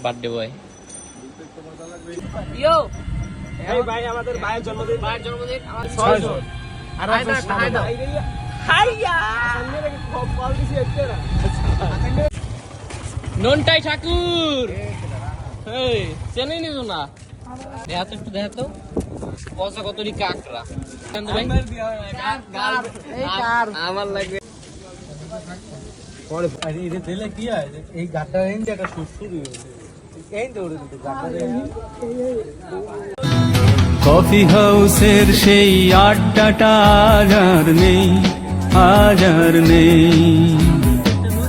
Birthday boy. এই ভাই আমাদের ভাইয়ের জন্মদিন। ভাইয়ের জন্মদিন আমাদের 6 জন। আর ননটাই ঠাকুর এই চেনেই নিব না দেখা তো একটু দেখা তো পয়সা কতটি কাকড়া আমার লাগবে পরে এটা দিলে কি হয় এই গাটা রেঞ্জ একটা শুরু এই তো গাটা রেঞ্জ কফি হাউসের সেই আড্ডাটা আজ আর নেই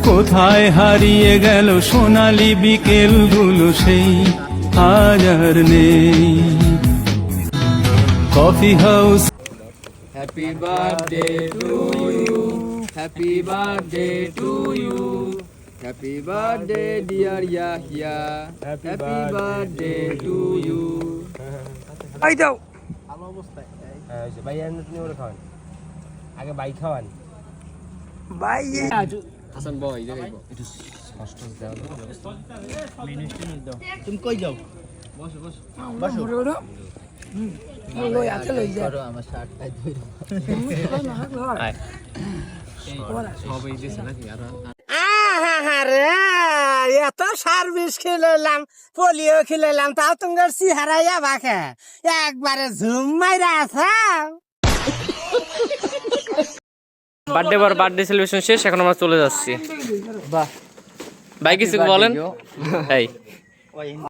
কোথায় হারিয়ে গেল সোনালি বিকেলগুলো সেই আজ আর নেই coffee house. Happy birthday to you happy birthday to you happy birthday dear Yahya happy birthday to you. এই দাও ভালো অবস্থায় হ্যাঁ এই যে ভাই আপনি ওরে খাওয়ান আগে ভাই খাওয়ান ভাই হাসান বয় জায়গায় একটু কষ্ট দাও মিনিস্ট্রি দাও তুমি কই যাও বসো বসো বসো লই আছে লই যা আমার শার্টটা ধরে আয় সবাই দিছে নাকি আর আরে এত সার্ভিস খেলাম পোলিও খেলাম তাও তোমার চেহারাইয়া বাখে একবারে ঝুম মাইরা আছে। বার্থডে সেলিব্রেশন শেষ, এখন আমরা চলে যাচ্ছি। বাহ ভাই কিছু বলেন। এই